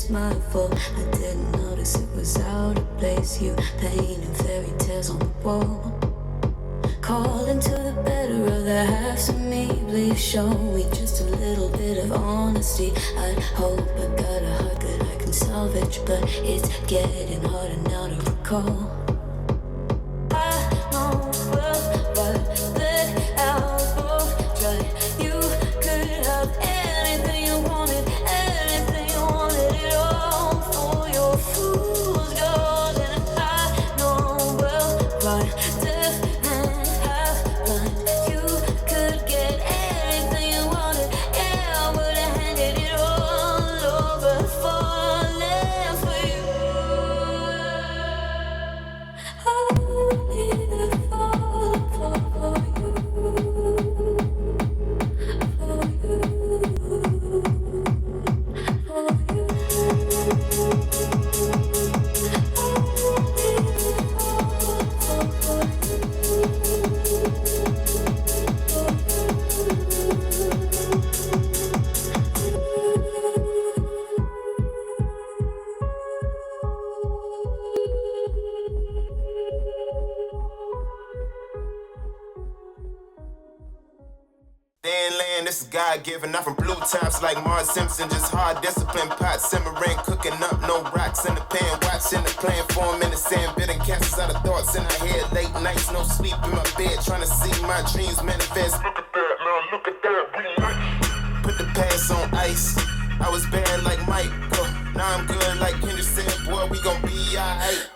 was my fault. I didn't notice it was out of place. You painting fairy tales on the wall, calling to the better of the halves of me. Please show me just a little bit of honesty. I hope I got a heart that I can salvage, but it's getting harder now to recall. Giving up from blue tops like Mars Simpson, just hard discipline, pot simmering, cooking up, no rocks in the pan, watching the plan form in the sand, bidding cancels out of thoughts in our head, late nights, no sleep in my bed, trying to see my dreams manifest. Look at that, now look at that, we nice. Put the past on ice, I was bad like Mike, now I'm good like Kendrick said, boy, we gon' be alright.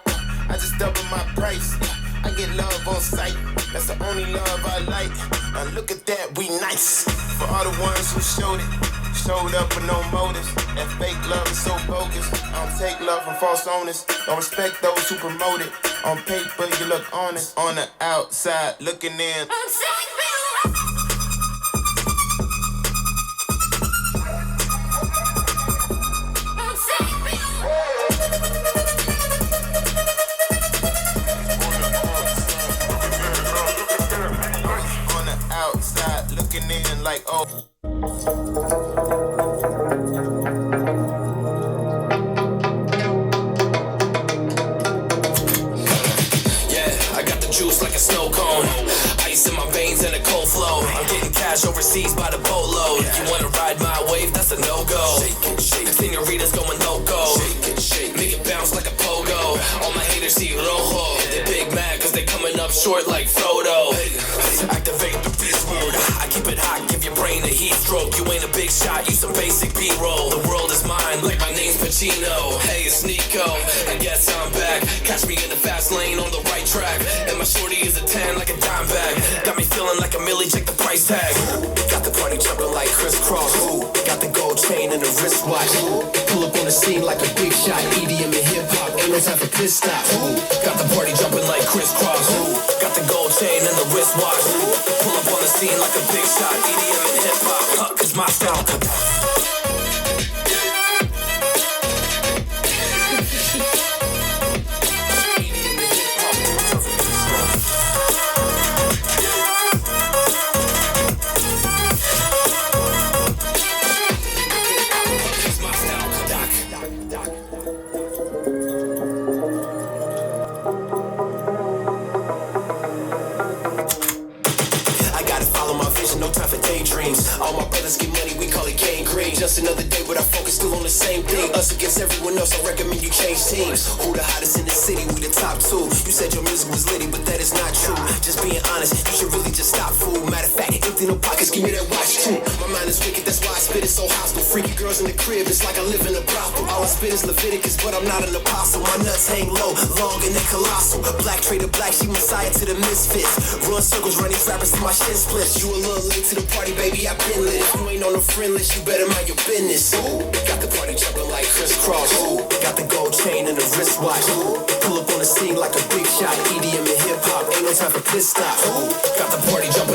I just doubled my price, I get love on sight, that's the only love I like. Now look at that, we nice. For all the ones who showed up with no motives. That fake love is so bogus. I don't take love from false owners. Don't respect those who promote it. On paper, you look honest. On the outside, looking in. Like, oh. Yeah, I got the juice like a snow cone. Ice in my veins and a cold flow. I'm getting cash overseas by the boatload. You wanna ride my wave? That's a no-go. The senoritas going loco. Make it bounce like a pogo. All my haters see rojo. They big mad cause they coming up short like Frodo. Activate the beast mode. I keep it hot, give your brain a heat stroke. You ain't a big shot, you some basic B-roll. The world is mine, like my name's Pacino. Hey, it's Nico, I guess I'm back. Catch me in the fast lane on the right track. And my shorty is a 10 like a dime bag. Got me feeling like a milli, check the price tag. Got the party jumping like crisscross. Got the gold chain and the wristwatch. Pull up on the scene like a big shot. EDM and hip-hop, ain't no time for piss stop. Got the party jumping like crisscross. Got the gold chain and the wristwatch. Pull up on the scene like a big shot. EDM and hip-hop, cause my style. All my brothers get money, we call it gang green. Just another day, but our focus still on the same thing. Us against everyone else, I recommend you change teams. Who the hottest in the city? We the top two. You said your music was litty, but that is not true. Just being honest, you should really just stop, fool. Matter of fact, empty no pockets, give me that watch too. My mind is wicked, that's why I spit it so hostile. Freaky girls in the crib, it's like I live in a brothel. All I spit is Leviticus, but I'm not an apostle. My nuts hang low, long and they colossal. Black trader black, she messiah to the misfits. Run circles, run these rappers to my shin splits. You a little late to the party, baby, I've been lit. If you ain't on the friend list, you better mind your business. Got the party jumping like crisscross. Got the gold chain and the wristwatch. Pull up on the scene like a big shot. EDM and hip hop, ain't no time for piss stop. Got the party jumping